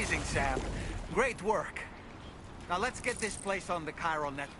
Amazing, Sam. Great work. Now let's get this place on the chiral network.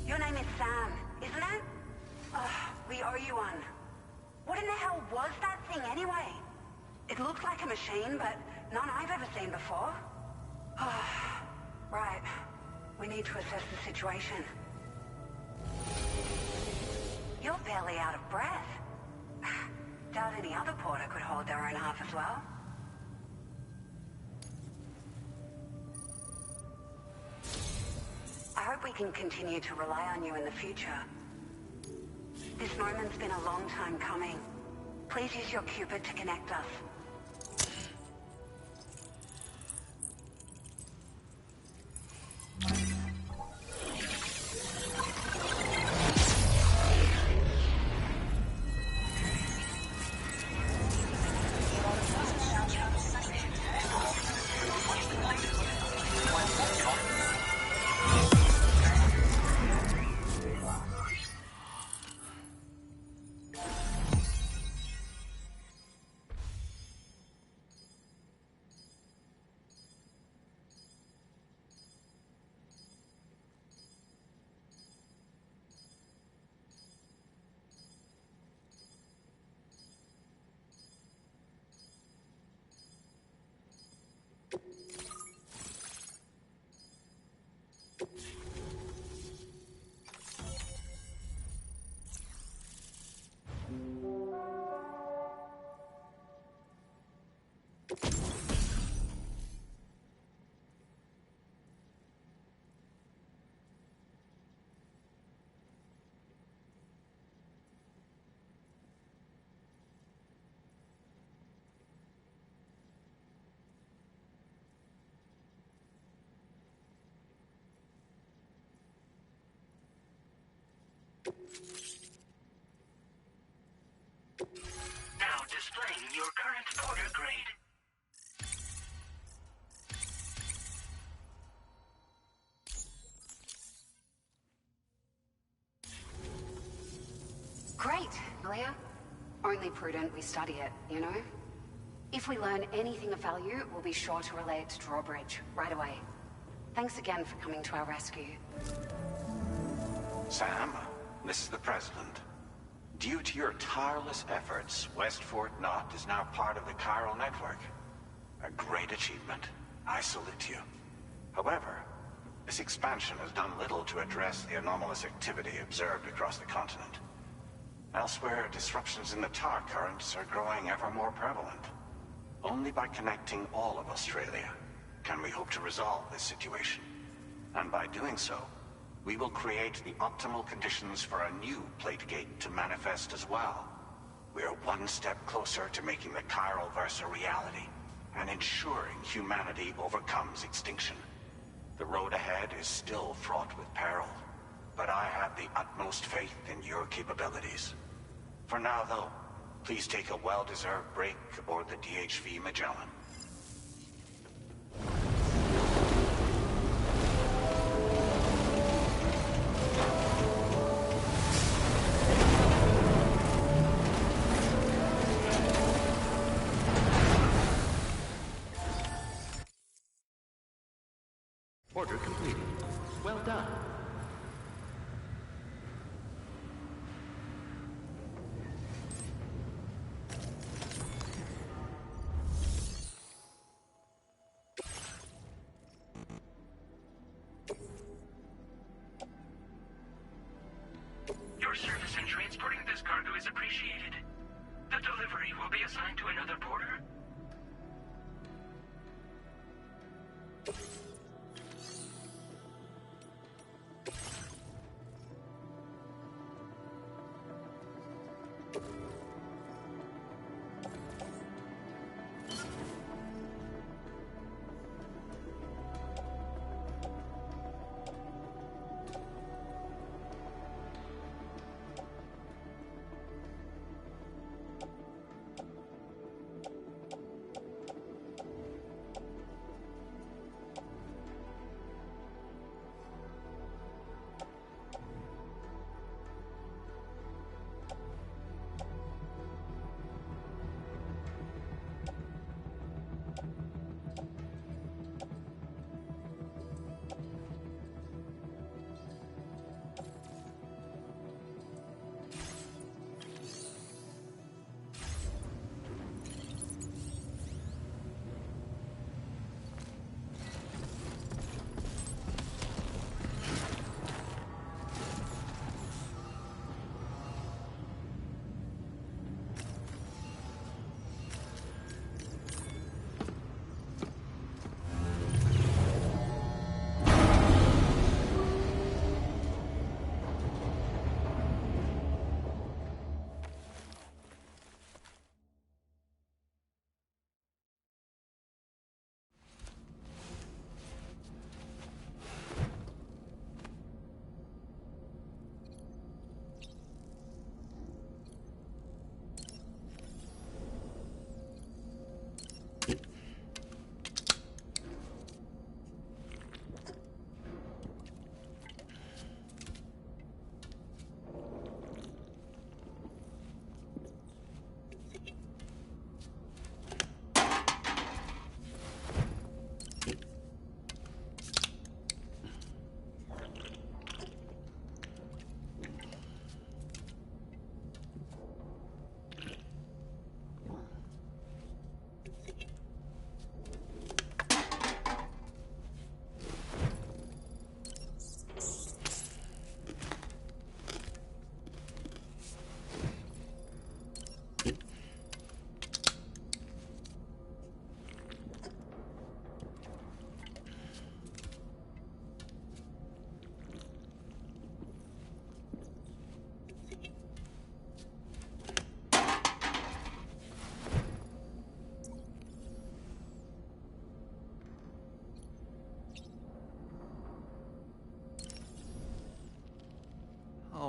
Your name is Sam, isn't it? We owe you one. What in the hell was that thing anyway? It looks like a machine, but none I've ever seen before. Right. We need to assess the situation. You're barely out of breath. Doubt any other porter could hold their own half as well. I hope we can continue to rely on you in the future. This moment's been a long time coming. Please use your Cupid to connect us. Now displaying your current porter grade. Great, Leah. Only prudent we study it, you know? If we learn anything of value, we'll be sure to relay it to Drawbridge right away. Thanks again for coming to our rescue. Sam, this is the President. Due to your tireless efforts, West Fort Knot is now part of the chiral network. A great achievement. I salute you. However, this expansion has done little to address the anomalous activity observed across the continent. Elsewhere, disruptions in the tar currents are growing ever more prevalent. Only by connecting all of Australia can we hope to resolve this situation. And by doing so, we will create the optimal conditions for a new Plategate to manifest as well. We are one step closer to making the chiral verse a reality, and ensuring humanity overcomes extinction. The road ahead is still fraught with peril, but I have the utmost faith in your capabilities. For now, though, please take a well-deserved break aboard the DHV Magellan. Order completed. Well done. Your service in transporting this cargo is appreciated. The delivery will be assigned to another porter.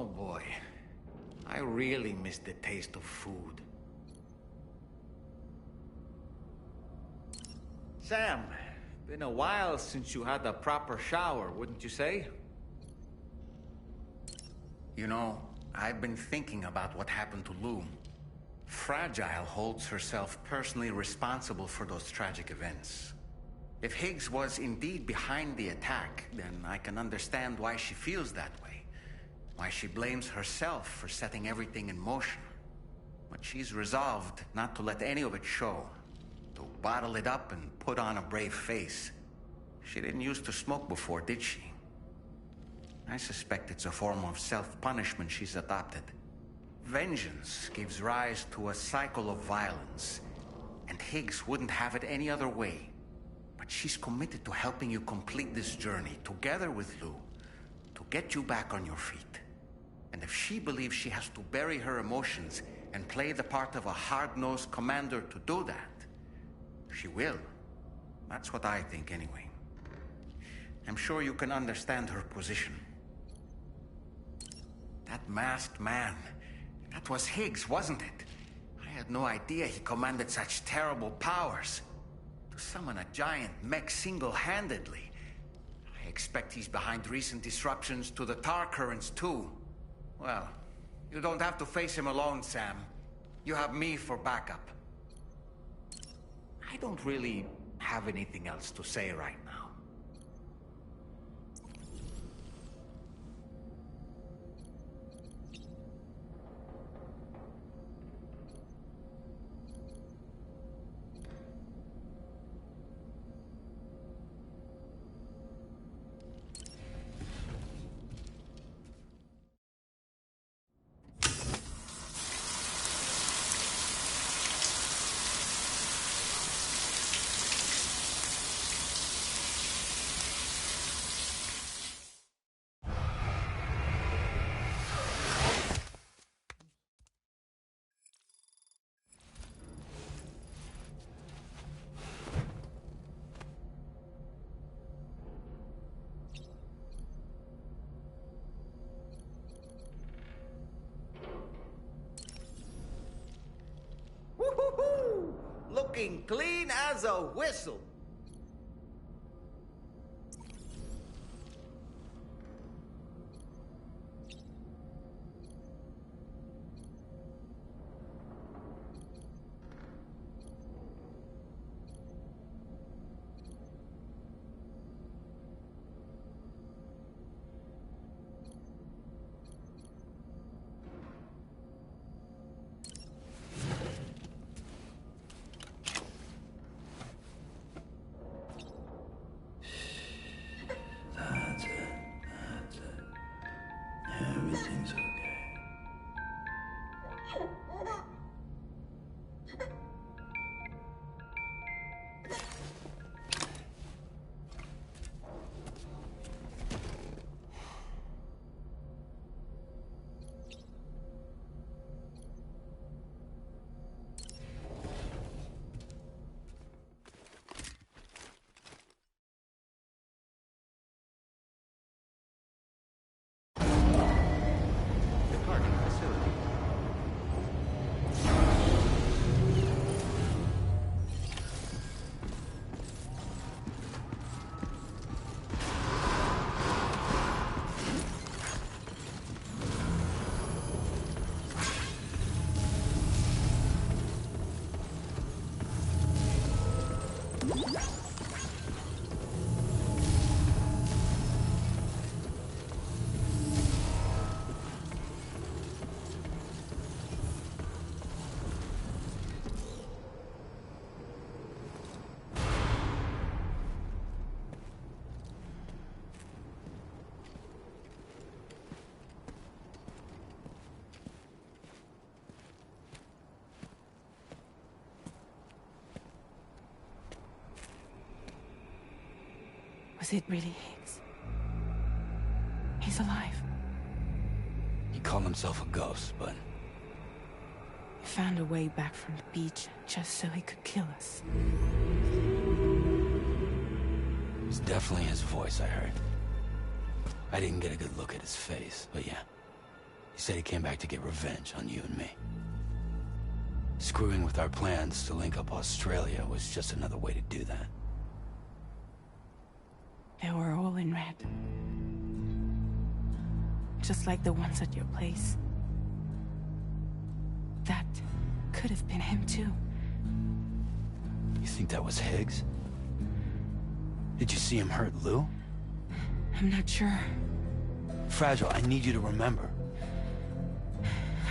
Oh boy. I really miss the taste of food. Sam, been a while since you had a proper shower, wouldn't you say? You know, I've been thinking about what happened to Lou. Fragile holds herself personally responsible for those tragic events. If Higgs was indeed behind the attack, then I can understand why she feels that way. Why she blames herself for setting everything in motion. But she's resolved not to let any of it show. To bottle it up and put on a brave face. She didn't used to smoke before, did she? I suspect it's a form of self-punishment she's adopted. Vengeance gives rise to a cycle of violence, and Higgs wouldn't have it any other way. But she's committed to helping you complete this journey, together with Lou, to get you back on your feet. And if she believes she has to bury her emotions and play the part of a hard-nosed commander to do that, she will. That's what I think, anyway. I'm sure you can understand her position. That masked man, that was Higgs, wasn't it? I had no idea he commanded such terrible powers. To summon a giant mech single-handedly. I expect he's behind recent disruptions to the tar currents, too. Well, you don't have to face him alone, Sam. You have me for backup. I don't really have anything else to say right now. Woo-hoo-hoo! Looking clean as a whistle. Everything's okay. Departing facility. Was it really Higgs? He's alive. He called himself a ghost, but He found a way back from the beach just so he could kill us. it's definitely his voice I heard. I didn't get a good look at his face, but yeah. He said he came back to get revenge on you and me. Screwing with our plans to link up Australia was just another way to do that. They were all in red. Just like the ones at your place. That could have been him too. You think that was Higgs? Did you see him hurt Lou? I'm not sure. Fragile, I need you to remember.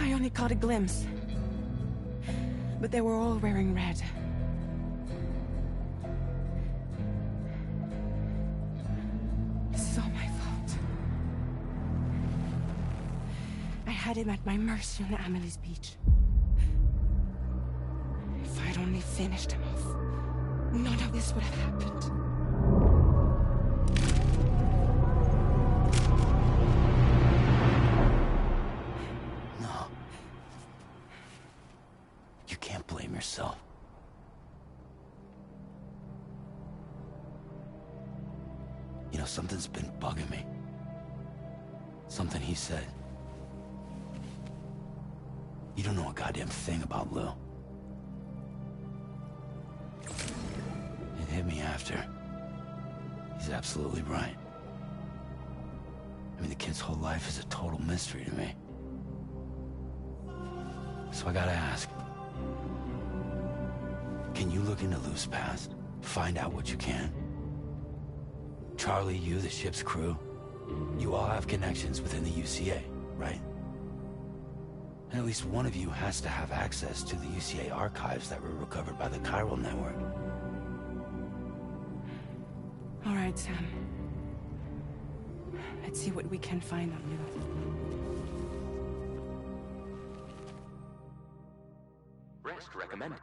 I only caught a glimpse. But they were all wearing red. This is all my fault. I had him at my mercy on Amelie's beach. If I'd only finished him off, none of this would have happened. No. You can't blame yourself. You know, something's been bugging me. Something he said. You don't know a goddamn thing about Lou. It hit me after. He's absolutely right. I mean, the kid's whole life is a total mystery to me. So I gotta ask. Can you look into Lou's past? Find out what you can? Charlie, you, the ship's crew, you all have connections within the UCA, right? And at least one of you has to have access to the UCA archives that were recovered by the chiral network. All right, Sam. Let's see what we can find on Lou. Rest recommended.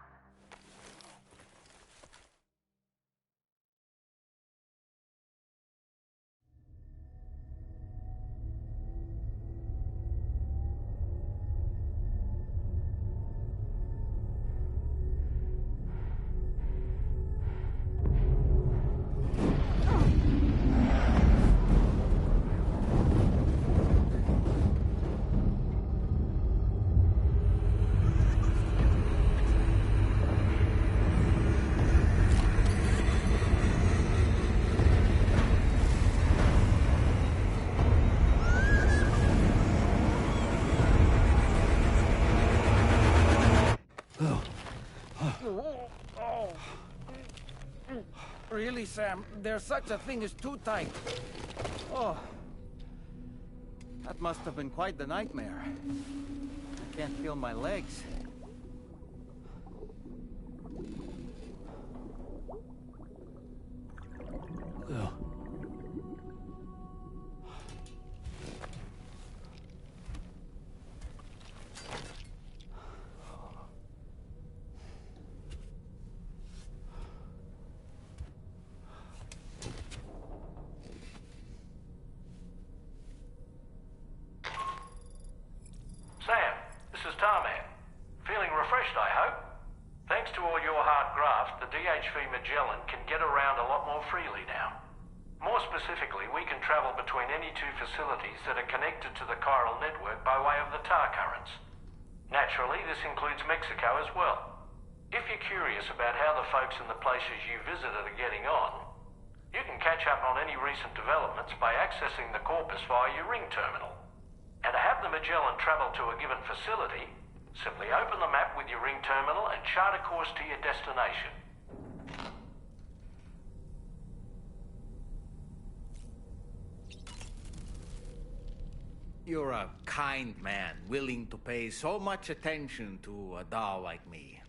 Really, Sam? There's such a thing as too tight. Oh. That must have been quite the nightmare. I can't feel my legs. Lou. Sam, this is Tarman. Feeling refreshed, I hope? Thanks to all your hard graft, the DHV Magellan can get around a lot more freely now. More specifically, we can travel between any two facilities that are connected to the chiral network by way of the tar currents. Naturally, this includes Mexico as well. If you're curious about how the folks in the places you visited are getting on, you can catch up on any recent developments by accessing the corpus via your ring terminal. And to have the Magellan travel to a given facility, simply open the map with your ring terminal and chart a course to your destination. You're a kind man, willing to pay so much attention to a doll like me.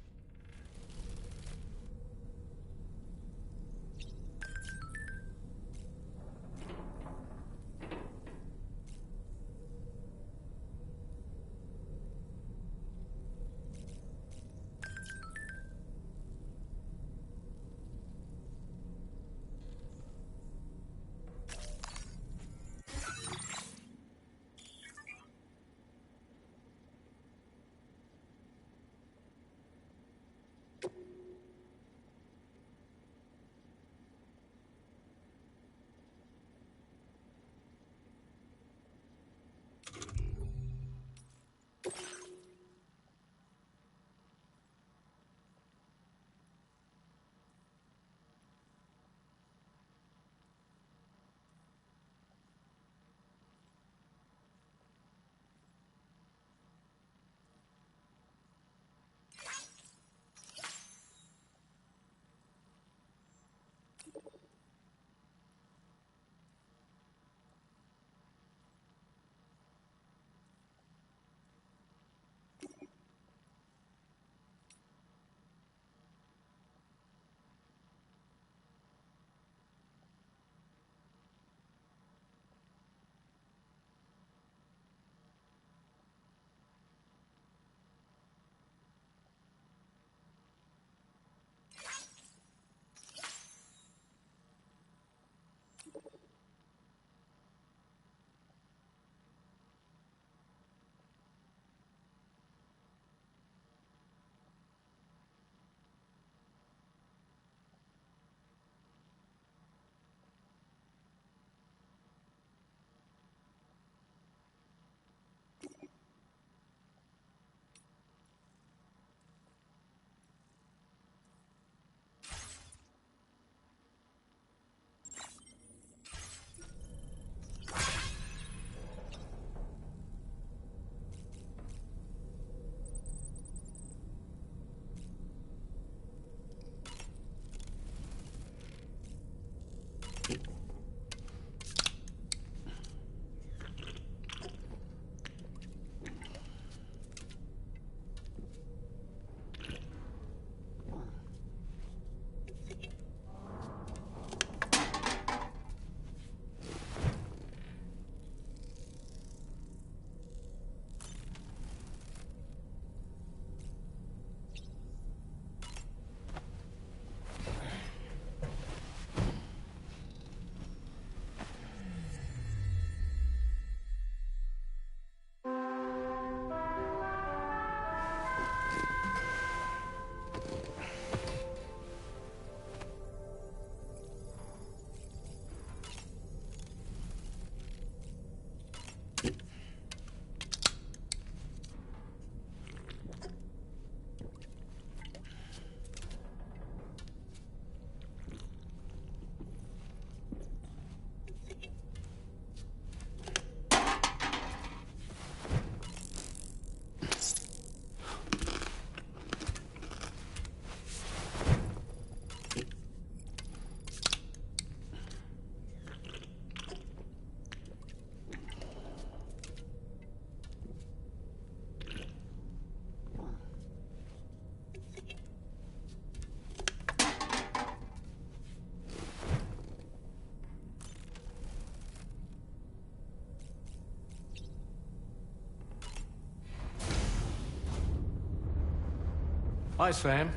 Hi, Sam.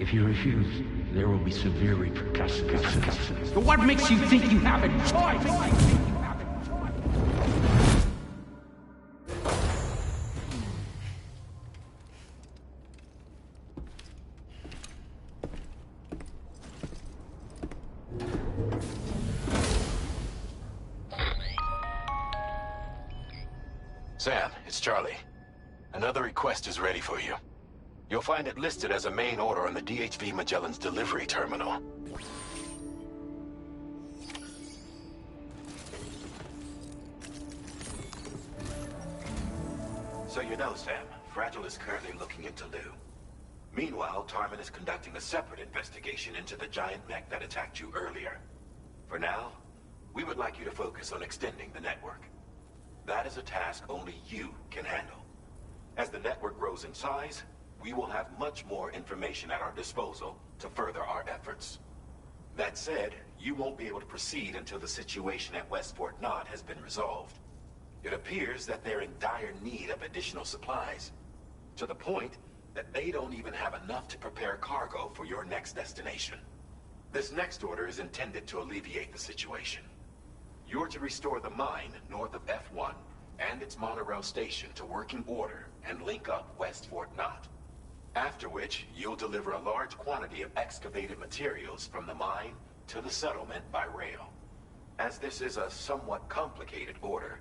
If you refuse, there will be severe repercussions. But what makes you think you have a choice? Sam, it's Charlie. Another request is ready for you. You'll find it listed as a main order on the DHV Magellan's delivery terminal. So you know, Sam, Fragile is currently looking into Lou. Meanwhile, Tarman is conducting a separate investigation into the giant mech that attacked you earlier. For now, we would like you to focus on extending the network. That is a task only you can handle. As the network grows in size, we will have much more information at our disposal to further our efforts. That said, you won't be able to proceed until the situation at West Fort Knott has been resolved. It appears that they're in dire need of additional supplies, to the point that they don't even have enough to prepare cargo for your next destination. This next order is intended to alleviate the situation. You're to restore the mine north of F1 and its monorail station to working order and link up West Fort Knott. After which, you'll deliver a large quantity of excavated materials from the mine to the settlement by rail. As this is a somewhat complicated order,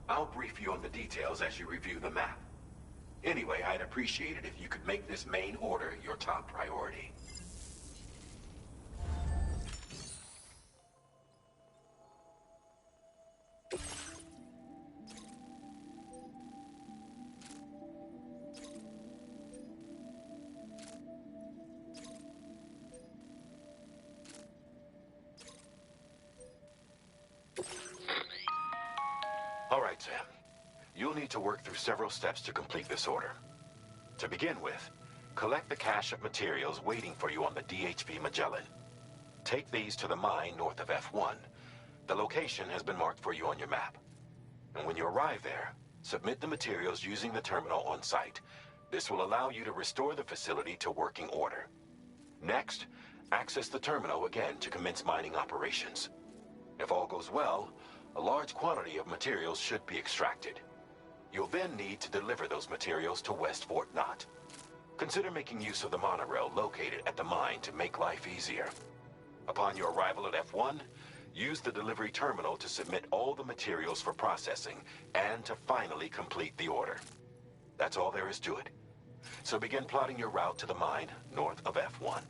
I'll brief you on the details as you review the map. Anyway, I'd appreciate it if you could make this main order your top priority. All right, Sam. You'll need to work through several steps to complete this order. To begin with, collect the cache of materials waiting for you on the DHV Magellan. Take these to the mine north of F1. The location has been marked for you on your map. And when you arrive there, submit the materials using the terminal on site. This will allow you to restore the facility to working order. Next, access the terminal again to commence mining operations. If all goes well, a large quantity of materials should be extracted. You'll then need to deliver those materials to West Fort Knott. Consider making use of the monorail located at the mine to make life easier. Upon your arrival at F1, use the delivery terminal to submit all the materials for processing and to finally complete the order. That's all there is to it. So begin plotting your route to the mine north of F1.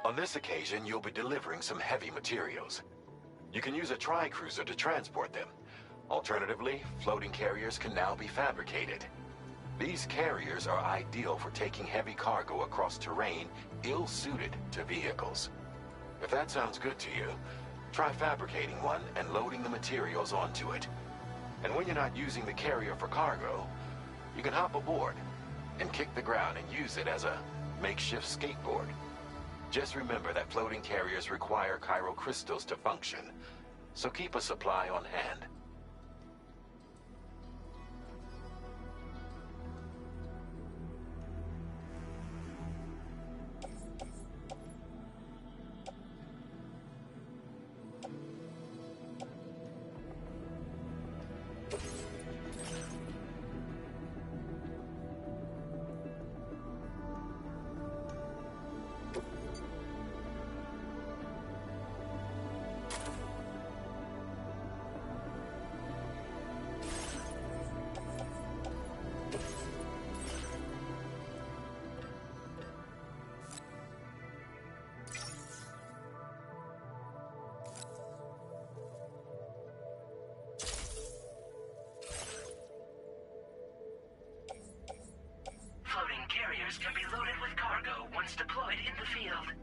On this occasion, you'll be delivering some heavy materials. You can use a tri-cruiser to transport them. Alternatively, floating carriers can now be fabricated. These carriers are ideal for taking heavy cargo across terrain ill-suited to vehicles. If that sounds good to you, try fabricating one and loading the materials onto it. And when you're not using the carrier for cargo, you can hop aboard and kick the ground and use it as a makeshift skateboard. Just remember that floating carriers require chiral crystals to function, so keep a supply on hand. Floating carriers can be loaded with cargo once deployed in the field.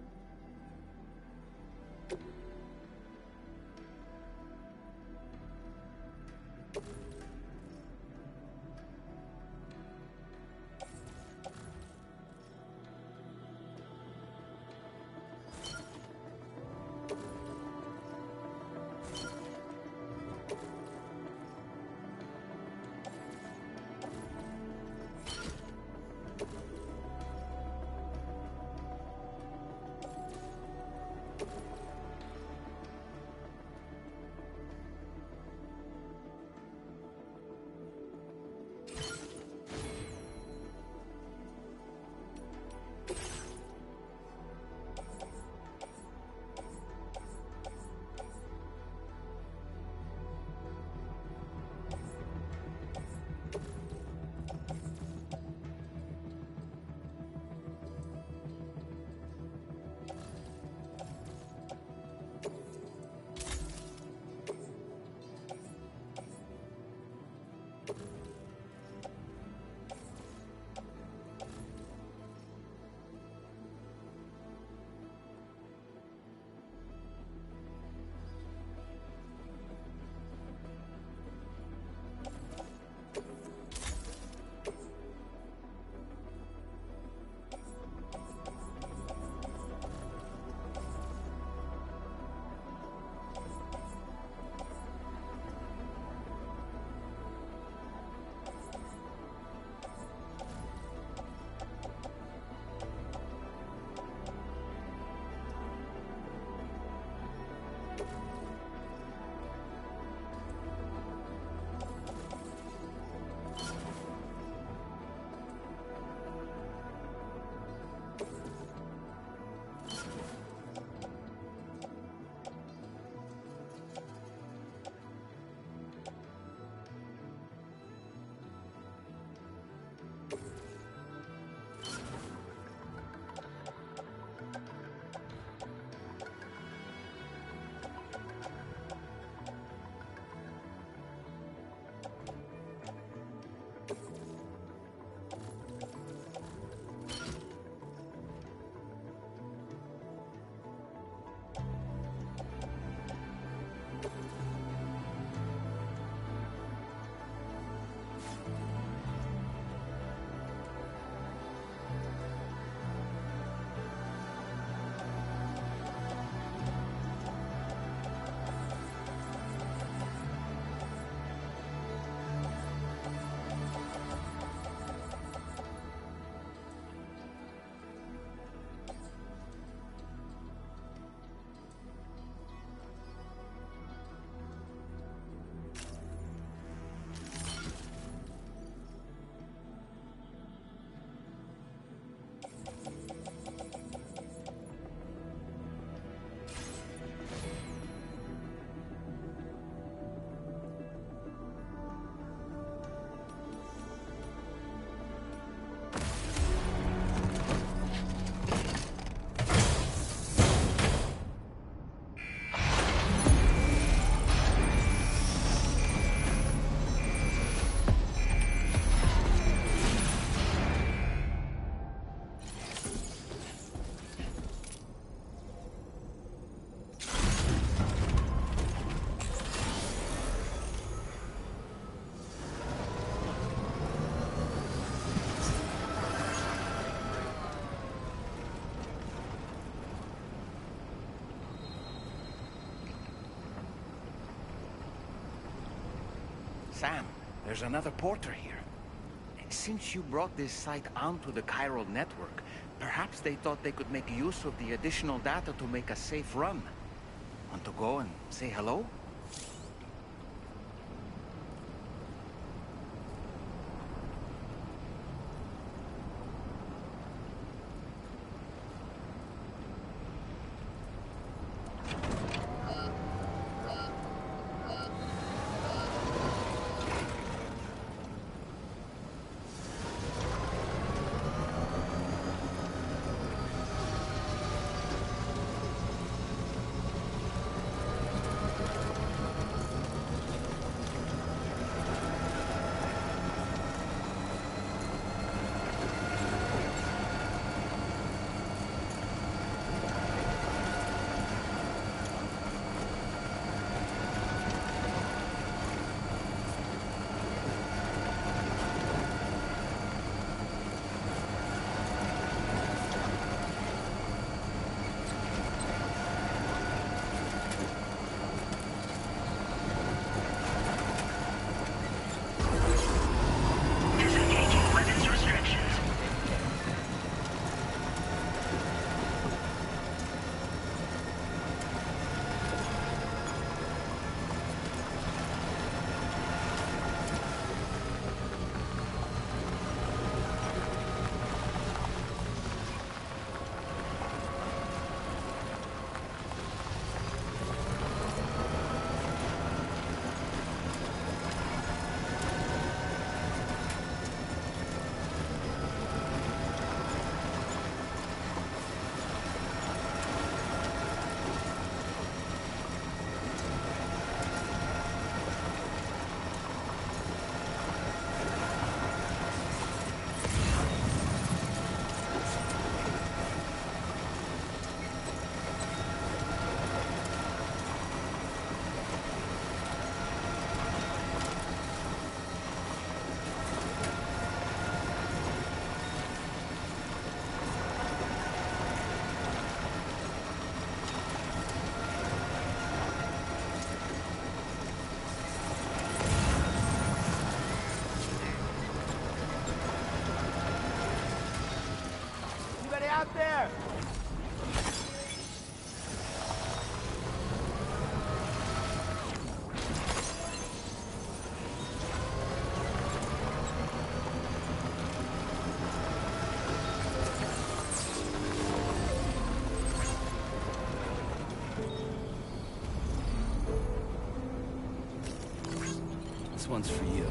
Sam, there's another porter here. Since you brought this site onto the chiral network, perhaps they thought they could make use of the additional data to make a safe run. Want to go and say hello? Out there! This one's for you.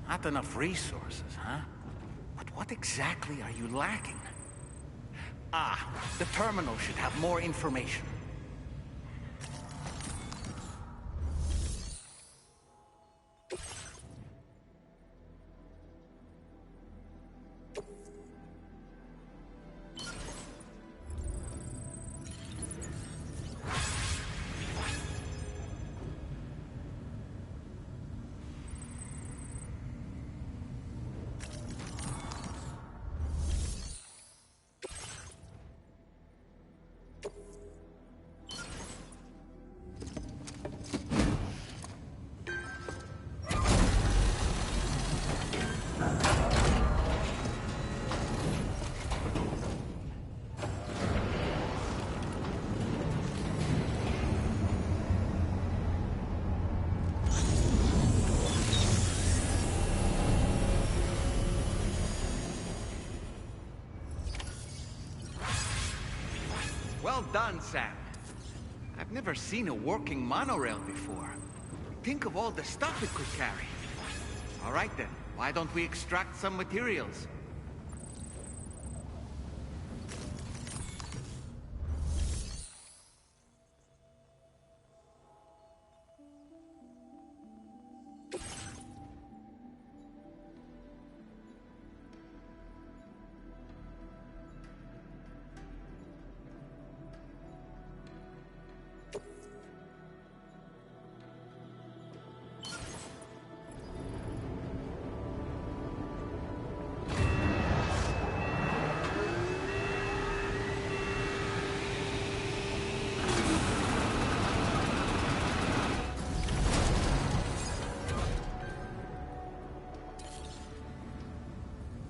Not enough resources, huh? But what exactly are you lacking? Ah, the terminal should have more information. Well done, Sam. I've never seen a working monorail before. Think of all the stuff it could carry. All right then, why don't we extract some materials?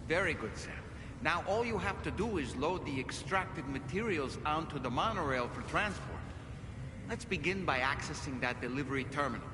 Very good, Sam. Now all you have to do is load the extracted materials onto the monorail for transport. Let's begin by accessing that delivery terminal.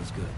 feels good.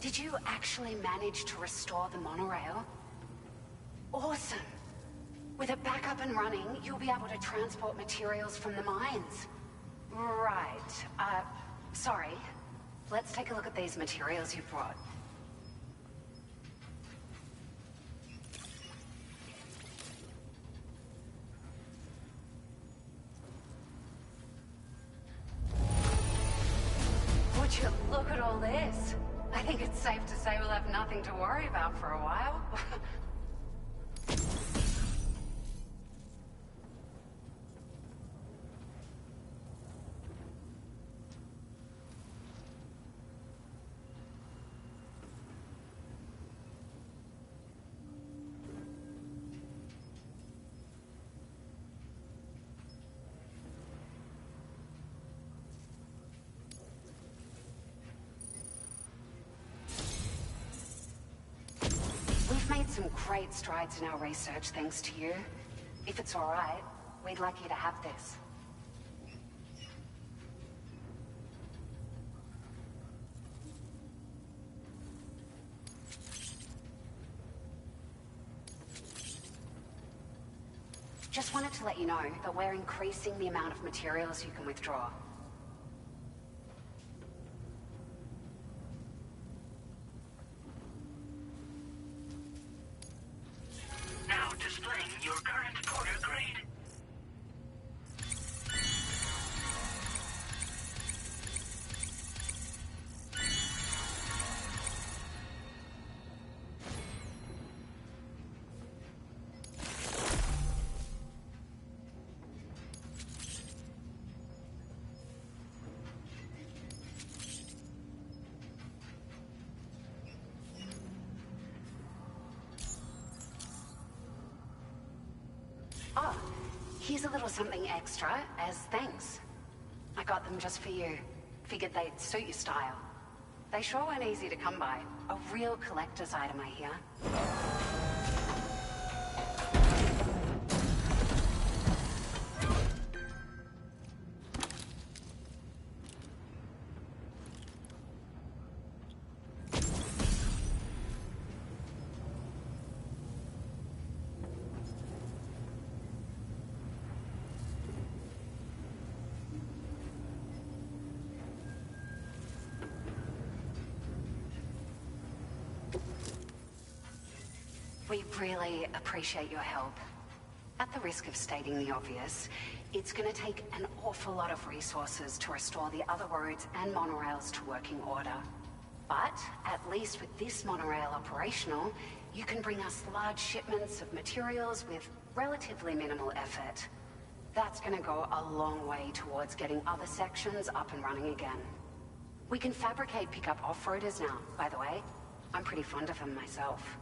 Did you actually manage to restore the monorail? Awesome! With it back up and running, you'll be able to transport materials from the mines. Right. Sorry. Let's take a look at these materials you brought. Would you look at all this? I think it's safe to say we'll have nothing to worry about for a while. We've made some great strides in our research thanks to you. If it's all right, we'd like you to have this. Just wanted to let you know that we're increasing the amount of materials you can withdraw. Now displaying your current porter grade. Oh, here's a little something extra as thanks. I got them just for you. Figured they'd suit your style. They sure weren't easy to come by. A real collector's item, I hear. We really appreciate your help. At the risk of stating the obvious, it's gonna take an awful lot of resources to restore the other roads and monorails to working order. But, at least with this monorail operational, you can bring us large shipments of materials with relatively minimal effort. That's gonna go a long way towards getting other sections up and running again. We can fabricate pickup off-roaders now, by the way. I'm pretty fond of them myself.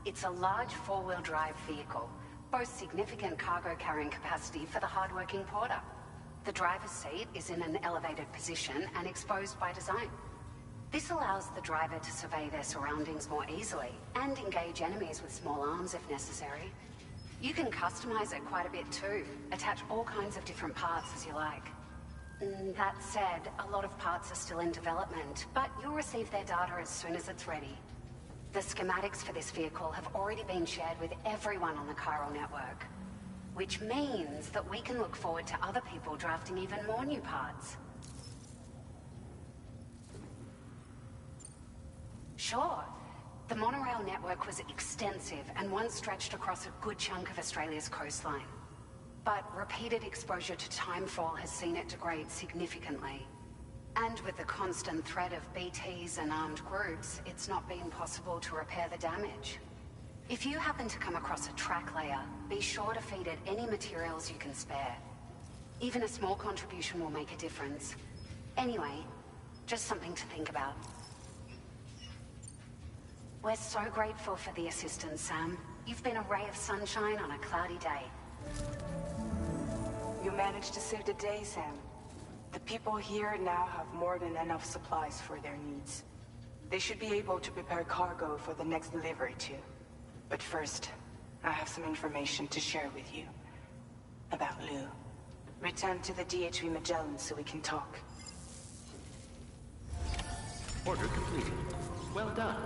It's a large four-wheel drive vehicle, boasts significant cargo carrying capacity for the hard-working porter. The driver's seat is in an elevated position and exposed by design. This allows the driver to survey their surroundings more easily and engage enemies with small arms if necessary. You can customize it quite a bit too, attach all kinds of different parts as you like. That said, a lot of parts are still in development, but you'll receive their data as soon as it's ready. The schematics for this vehicle have already been shared with everyone on the Chiral network, which means that we can look forward to other people drafting even more new parts. Sure. The monorail network was extensive and once stretched across a good chunk of Australia's coastline. But repeated exposure to timefall has seen it degrade significantly. And with the constant threat of BTs and armed groups, it's not been possible to repair the damage. If you happen to come across a track layer, be sure to feed it any materials you can spare. Even a small contribution will make a difference. Anyway, just something to think about. We're so grateful for the assistance, Sam. You've been a ray of sunshine on a cloudy day. You managed to save the day, Sam. The people here now have more than enough supplies for their needs. They should be able to prepare cargo for the next delivery too. But first, I have some information to share with you. About Lou. Return to the DHV Magellan so we can talk. Order completed. Well done.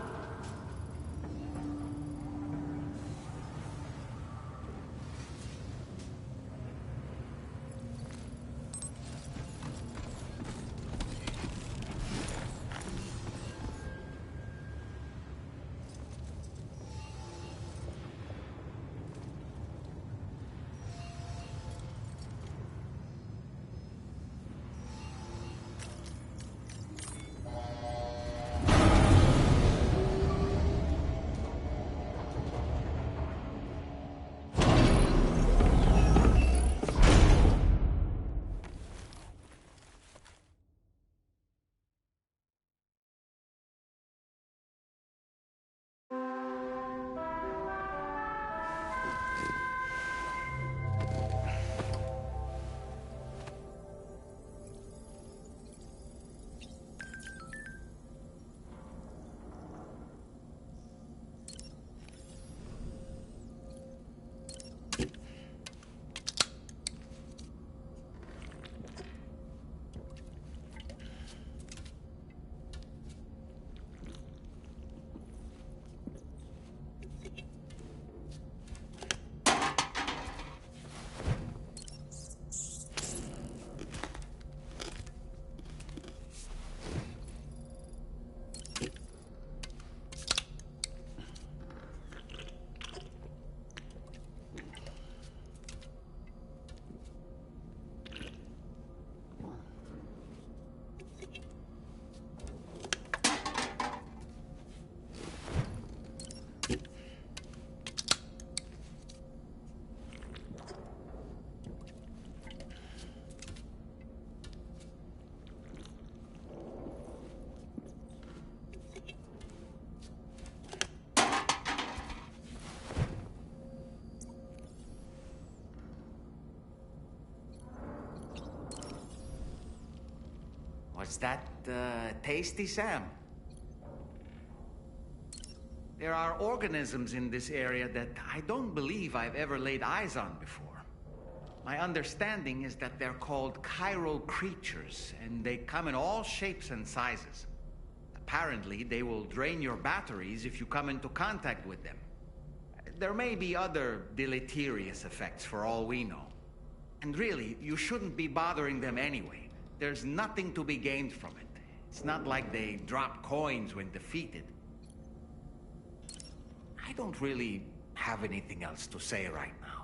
Was that, tasty, Sam? There are organisms in this area that I don't believe I've ever laid eyes on before. My understanding is that they're called chiral creatures, and they come in all shapes and sizes. Apparently, they will drain your batteries if you come into contact with them. There may be other deleterious effects for all we know. And really, you shouldn't be bothering them anyway. There's nothing to be gained from it. It's not like they drop coins when defeated. I don't really have anything else to say right now.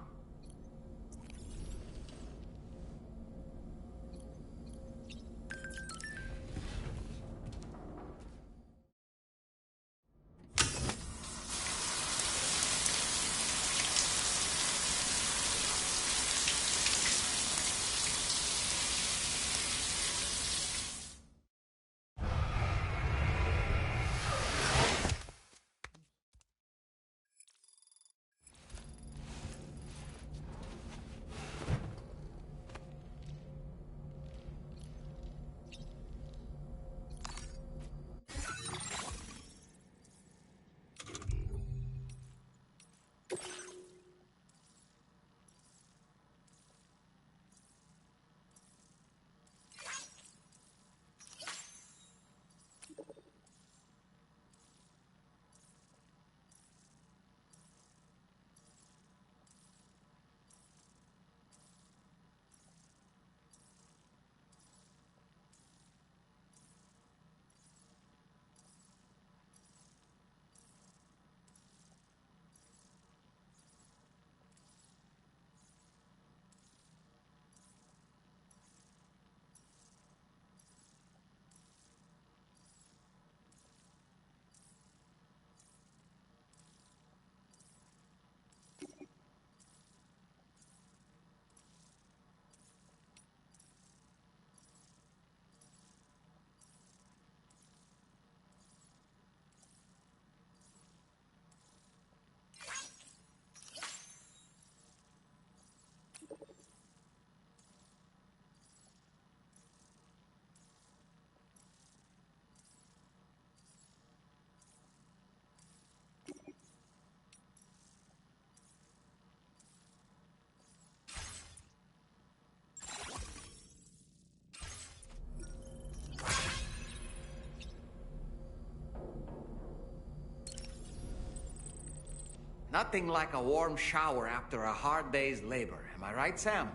Nothing like a warm shower after a hard day's labor. Am I right, Sam?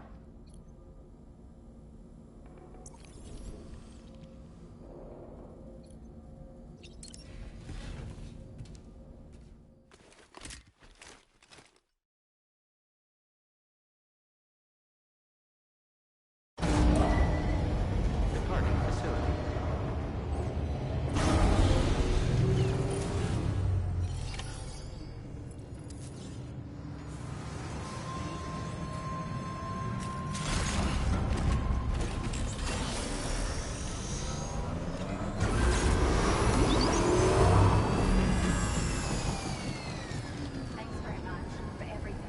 Departing facility. Thanks very much for everything.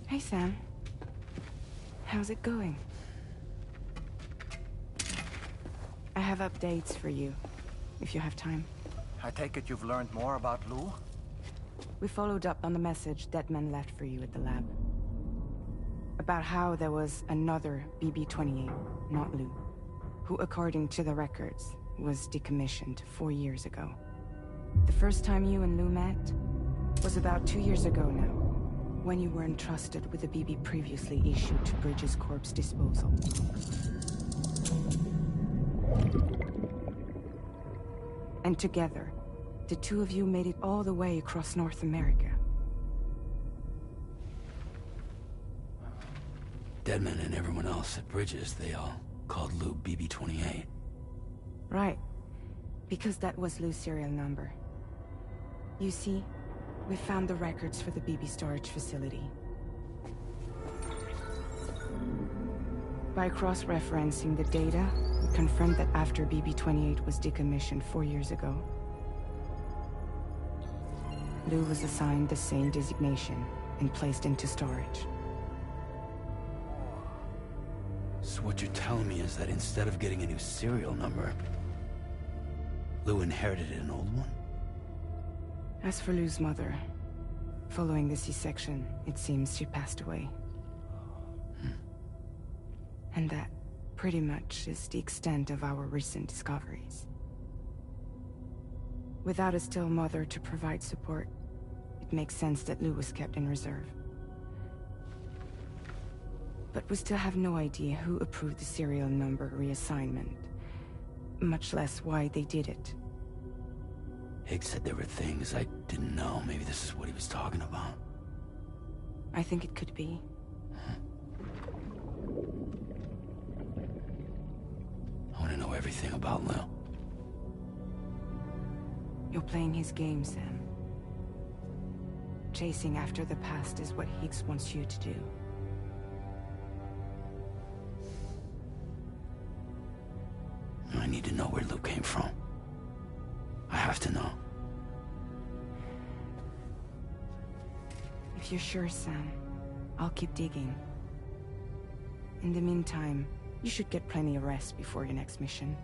Hey, Sam. How's it going? I have updates for you, if you have time. I take it you've learned more about Lou? We followed up on the message Deadman left for you at the lab. About how there was another BB-28, not Lou, who, according to the records, was decommissioned 4 years ago. The first time you and Lou met was about 2 years ago now, when you were entrusted with the BB previously issued to Bridges Corp's disposal. And together, the two of you made it all the way across North America. Deadman and everyone else at Bridges, they all called Lou BB-28. Right. Because that was Lou's serial number. You see, we found the records for the BB storage facility. By cross-referencing the data, we confirmed that after BB-28 was decommissioned 4 years ago, Lou was assigned the same designation and placed into storage. So what you're telling me is that instead of getting a new serial number, Lou inherited an old one? As for Lou's mother, following the C-section, it seems she passed away. And that, pretty much, is the extent of our recent discoveries. Without a still mother to provide support, it makes sense that Lou was kept in reserve. But we still have no idea who approved the serial number reassignment, much less why they did it. Higgs said there were things I didn't know. Maybe this is what he was talking about. I think it could be. I want to know everything about Lou. You're playing his game, Sam. Chasing after the past is what Higgs wants you to do. I need to know where Lou came from. I have to know. If you're sure, Sam, I'll keep digging. In the meantime, you should get plenty of rest before your next mission.